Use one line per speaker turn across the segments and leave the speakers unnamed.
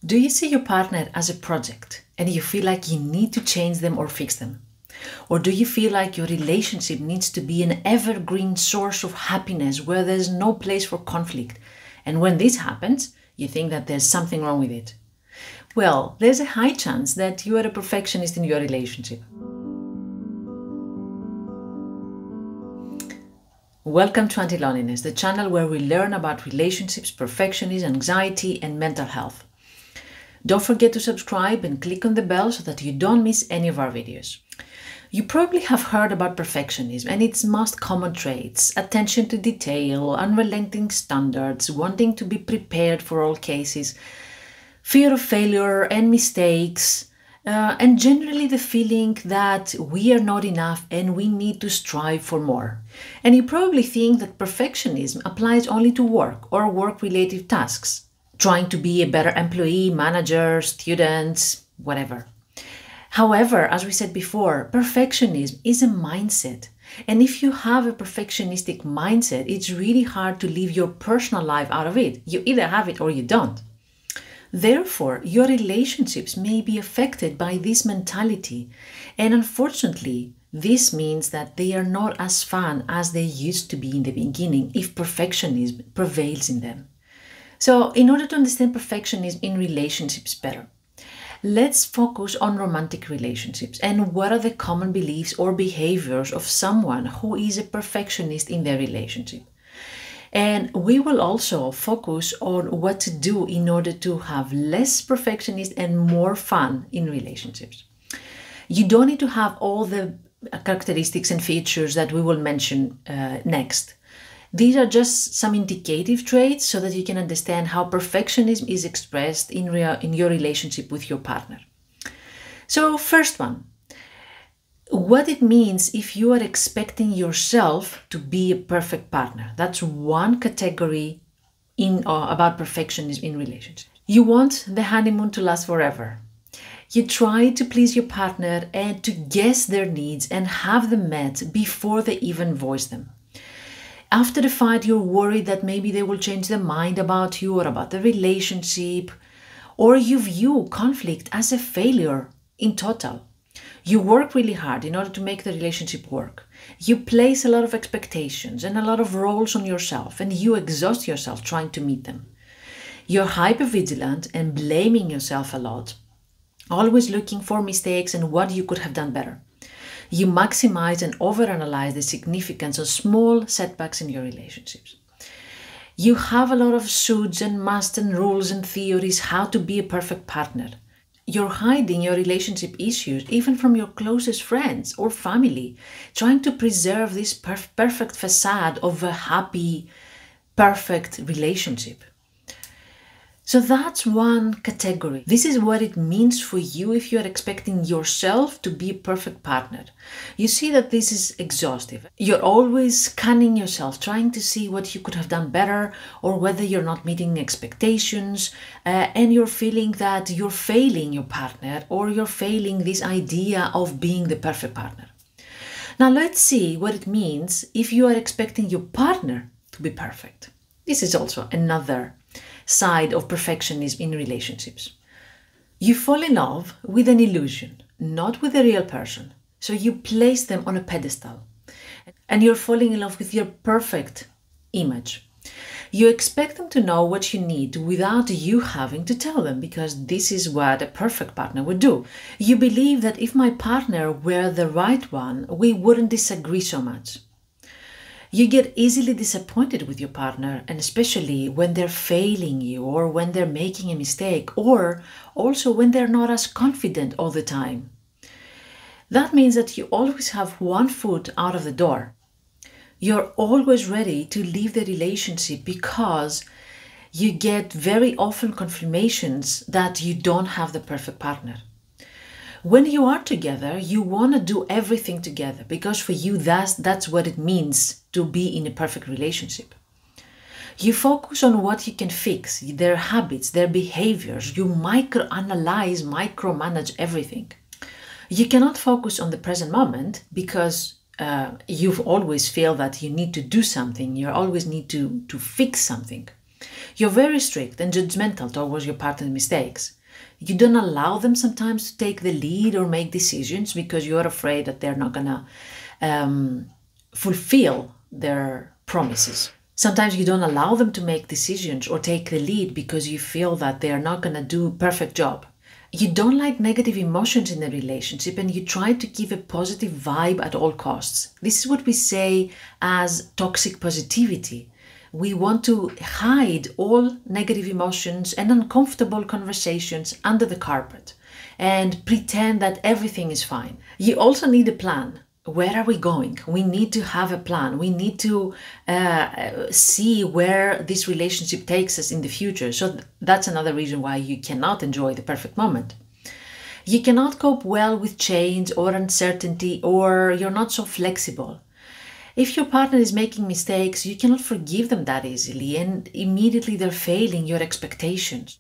Do you see your partner as a project and you feel like you need to change them or fix them? Or do you feel like your relationship needs to be an evergreen source of happiness where there's no place for conflict? And when this happens, you think that there's something wrong with it. Well, there's a high chance that you are a perfectionist in your relationship. Welcome to Anti-Loneliness, the channel where we learn about relationships, perfectionism, anxiety, and mental health. Don't forget to subscribe and click on the bell so that you don't miss any of our videos. You probably have heard about perfectionism and its most common traits: attention to detail, unrelenting standards, wanting to be prepared for all cases, fear of failure and mistakes, and generally the feeling that we are not enough and we need to strive for more. And you probably think that perfectionism applies only to work or work-related tasks, trying to be a better employee, manager, student, whatever. However, as we said before, perfectionism is a mindset. And if you have a perfectionistic mindset, it's really hard to live your personal life out of it. You either have it or you don't. Therefore, your relationships may be affected by this mentality. And unfortunately, this means that they are not as fun as they used to be in the beginning if perfectionism prevails in them. So, in order to understand perfectionism in relationships better, let's focus on romantic relationships and what are the common beliefs or behaviors of someone who is a perfectionist in their relationship. And we will also focus on what to do in order to have less perfectionist and more fun in relationships. You don't need to have all the characteristics and features that we will mention next. These are just some indicative traits so that you can understand how perfectionism is expressed in your relationship with your partner. So first one, what it means if you are expecting yourself to be a perfect partner. That's one category about perfectionism in relationships. You want the honeymoon to last forever. You try to please your partner and to guess their needs and have them met before they even voice them. After the fight, you're worried that maybe they will change their mind about you or about the relationship, or you view conflict as a failure in total. You work really hard in order to make the relationship work. You place a lot of expectations and a lot of roles on yourself, and you exhaust yourself trying to meet them. You're hypervigilant and blaming yourself a lot, always looking for mistakes and what you could have done better. You maximize and overanalyze the significance of small setbacks in your relationships. You have a lot of shoulds and musts and rules and theories how to be a perfect partner. You're hiding your relationship issues even from your closest friends or family, trying to preserve this perfect facade of a happy, perfect relationship. So that's one category. This is what it means for you if you're expecting yourself to be a perfect partner. You see that this is exhaustive. You're always scanning yourself, trying to see what you could have done better or whether you're not meeting expectations, and you're feeling that you're failing your partner or you're failing this idea of being the perfect partner. Now let's see what it means if you are expecting your partner to be perfect. This is also another side of perfectionism in relationships. You fall in love with an illusion, not with a real person. So you place them on a pedestal and you're falling in love with your perfect image. You expect them to know what you need without you having to tell them, because this is what a perfect partner would do. You believe that if my partner were the right one, we wouldn't disagree so much. You get easily disappointed with your partner, and especially when they're failing you or when they're making a mistake, or also when they're not as confident all the time. That means that you always have one foot out of the door. You're always ready to leave the relationship because you get very often confirmations that you don't have the perfect partner. When you are together, you want to do everything together because for you that's what it means to be in a perfect relationship. You focus on what you can fix, their habits, their behaviors. You microanalyze, micromanage everything. You cannot focus on the present moment because you always feel that you need to do something. You always need to fix something. You're very strict and judgmental towards your partner's mistakes. You don't allow them sometimes to take the lead or make decisions because you're afraid that they're not gonna fulfill their promises. Sometimes you don't allow them to make decisions or take the lead because you feel that they are not gonna do a perfect job. You don't like negative emotions in a relationship and you try to give a positive vibe at all costs. This is what we say as toxic positivity. We want to hide all negative emotions and uncomfortable conversations under the carpet and pretend that everything is fine. You also need a plan. Where are we going? We need to have a plan. We need to see where this relationship takes us in the future. So that's another reason why you cannot enjoy the perfect moment. You cannot cope well with change or uncertainty, or you're not so flexible. If your partner is making mistakes, you cannot forgive them that easily, and immediately they're failing your expectations.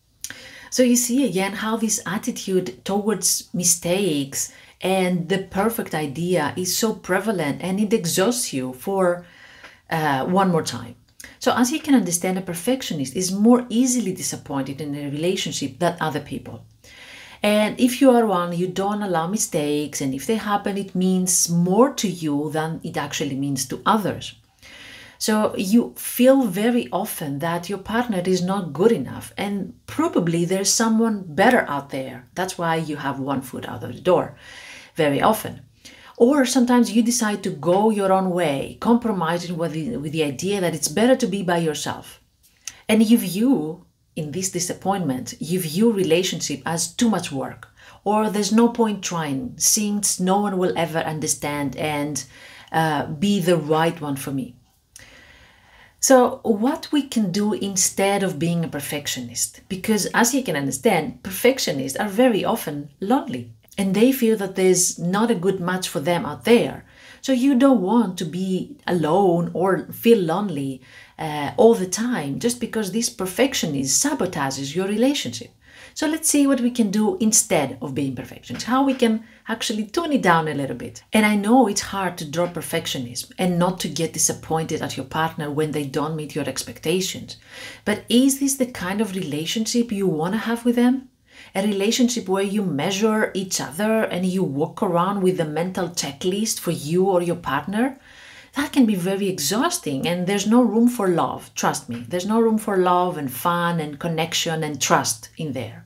So you see again how this attitude towards mistakes and the perfect idea is so prevalent, and it exhausts you for one more time. So as you can understand, a perfectionist is more easily disappointed in a relationship than other people. And if you are one, you don't allow mistakes, and if they happen, it means more to you than it actually means to others. So you feel very often that your partner is not good enough, and probably there's someone better out there. That's why you have one foot out of the door very often. Or sometimes you decide to go your own way, compromising with the idea that it's better to be by yourself. And you view, in this disappointment, you view relationship as too much work, or there's no point trying since no one will ever understand and be the right one for me. So what we can do instead of being a perfectionist, because as you can understand, perfectionists are very often lonely and they feel that there's not a good match for them out there. So you don't want to be alone or feel lonely all the time just because this perfectionist sabotages your relationship. So let's see what we can do instead of being perfectionists, how we can actually tone it down a little bit. And I know it's hard to drop perfectionism and not to get disappointed at your partner when they don't meet your expectations. But is this the kind of relationship you want to have with them? A relationship where you measure each other and you walk around with a mental checklist for you or your partner? That can be very exhausting, and there's no room for love. Trust me, there's no room for love and fun and connection and trust in there.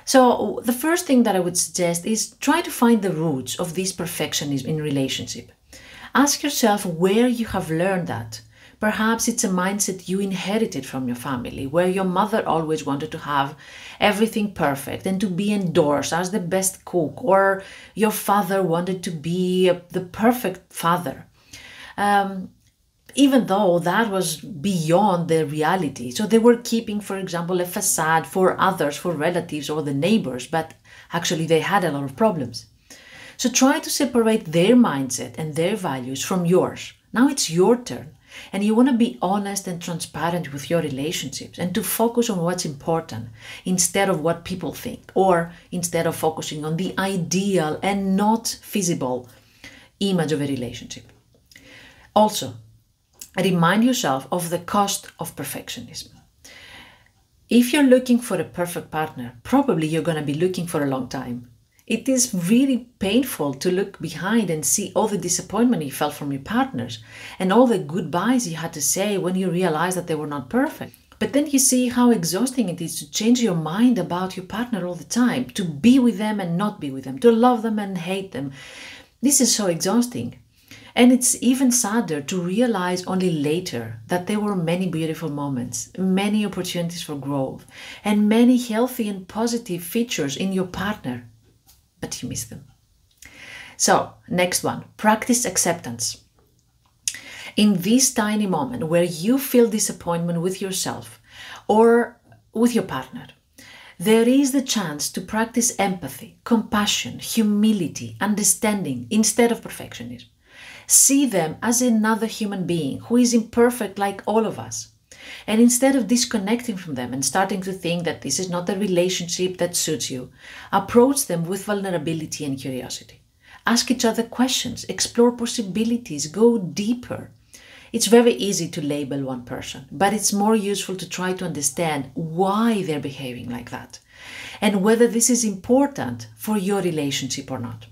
So the first thing that I would suggest is try to find the roots of this perfectionism in relationship. Ask yourself where you have learned that. Perhaps it's a mindset you inherited from your family, where your mother always wanted to have everything perfect and to be endorsed as the best cook, or your father wanted to be the perfect father. Even though that was beyond the reality. So they were keeping, for example, a facade for others, for relatives or the neighbors, but actually they had a lot of problems. So try to separate their mindset and their values from yours. Now it's your turn. And you want to be honest and transparent with your relationships and to focus on what's important instead of what people think, or instead of focusing on the ideal and not feasible image of a relationship. Also, remind yourself of the cost of perfectionism. If you're looking for a perfect partner, probably you're going to be looking for a long time. It is really painful to look behind and see all the disappointment you felt from your partners and all the goodbyes you had to say when you realized that they were not perfect. But then you see how exhausting it is to change your mind about your partner all the time, to be with them and not be with them, to love them and hate them. This is so exhausting. And it's even sadder to realize only later that there were many beautiful moments, many opportunities for growth, and many healthy and positive features in your partner. But you miss them. So, next one, practice acceptance. In this tiny moment where you feel disappointment with yourself or with your partner, there is the chance to practice empathy, compassion, humility, understanding instead of perfectionism. See them as another human being who is imperfect like all of us. And instead of disconnecting from them and starting to think that this is not the relationship that suits you, approach them with vulnerability and curiosity. Ask each other questions, explore possibilities, go deeper. It's very easy to label one person, but it's more useful to try to understand why they're behaving like that and whether this is important for your relationship or not.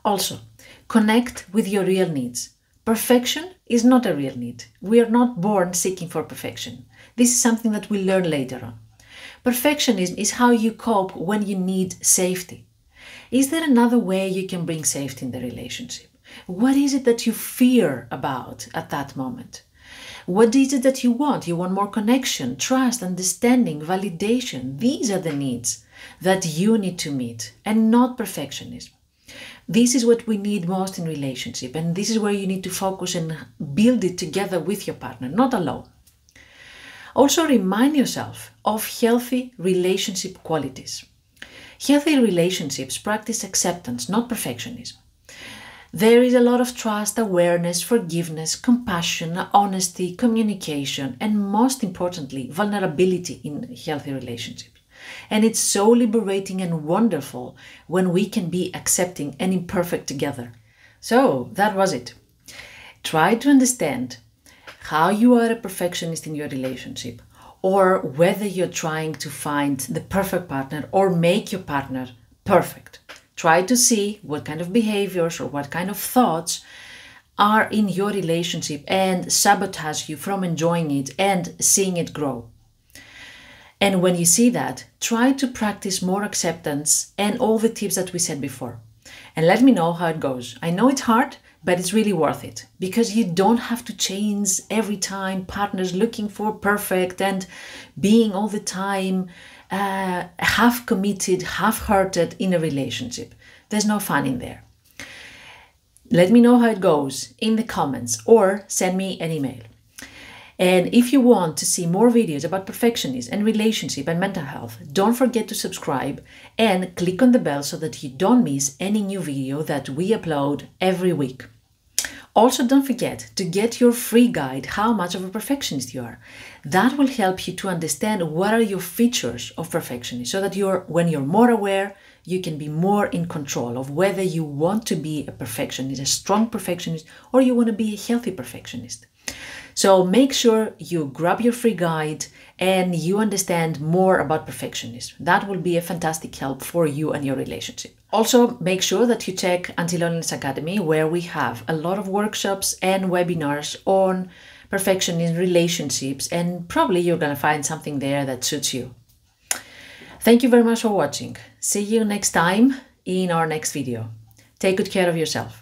Also, connect with your real needs. Perfection is not a real need. We are not born seeking for perfection. This is something that we learn later on. Perfectionism is how you cope when you need safety. Is there another way you can bring safety in the relationship? What is it that you fear about at that moment? What is it that you want? You want more connection, trust, understanding, validation. These are the needs that you need to meet and not perfectionism. This is what we need most in relationship, and this is where you need to focus and build it together with your partner, not alone. Also remind yourself of healthy relationship qualities. Healthy relationships practice acceptance, not perfectionism. There is a lot of trust, awareness, forgiveness, compassion, honesty, communication, and most importantly, vulnerability in healthy relationships. And it's so liberating and wonderful when we can be accepting and imperfect together. So that was it. Try to understand how you are a perfectionist in your relationship, or whether you're trying to find the perfect partner or make your partner perfect. Try to see what kind of behaviors or what kind of thoughts are in your relationship and sabotage you from enjoying it and seeing it grow. And when you see that, try to practice more acceptance and all the tips that we said before. And let me know how it goes. I know it's hard, but it's really worth it because you don't have to change every time, partners looking for perfect and being all the time half committed, half hearted in a relationship. There's no fun in there. Let me know how it goes in the comments or send me an email. And if you want to see more videos about perfectionism and relationship and mental health, don't forget to subscribe and click on the bell so that you don't miss any new video that we upload every week. Also, don't forget to get your free guide, How Much of a Perfectionist You Are. That will help you to understand what are your features of perfectionism so that when you're more aware, you can be more in control of whether you want to be a perfectionist, a strong perfectionist, or you want to be a healthy perfectionist. So make sure you grab your free guide and you understand more about perfectionism. That will be a fantastic help for you and your relationship. Also, make sure that you check Anti-Loneliness Academy, where we have a lot of workshops and webinars on perfectionism, relationships, and probably you're going to find something there that suits you. Thank you very much for watching. See you next time in our next video. Take good care of yourself.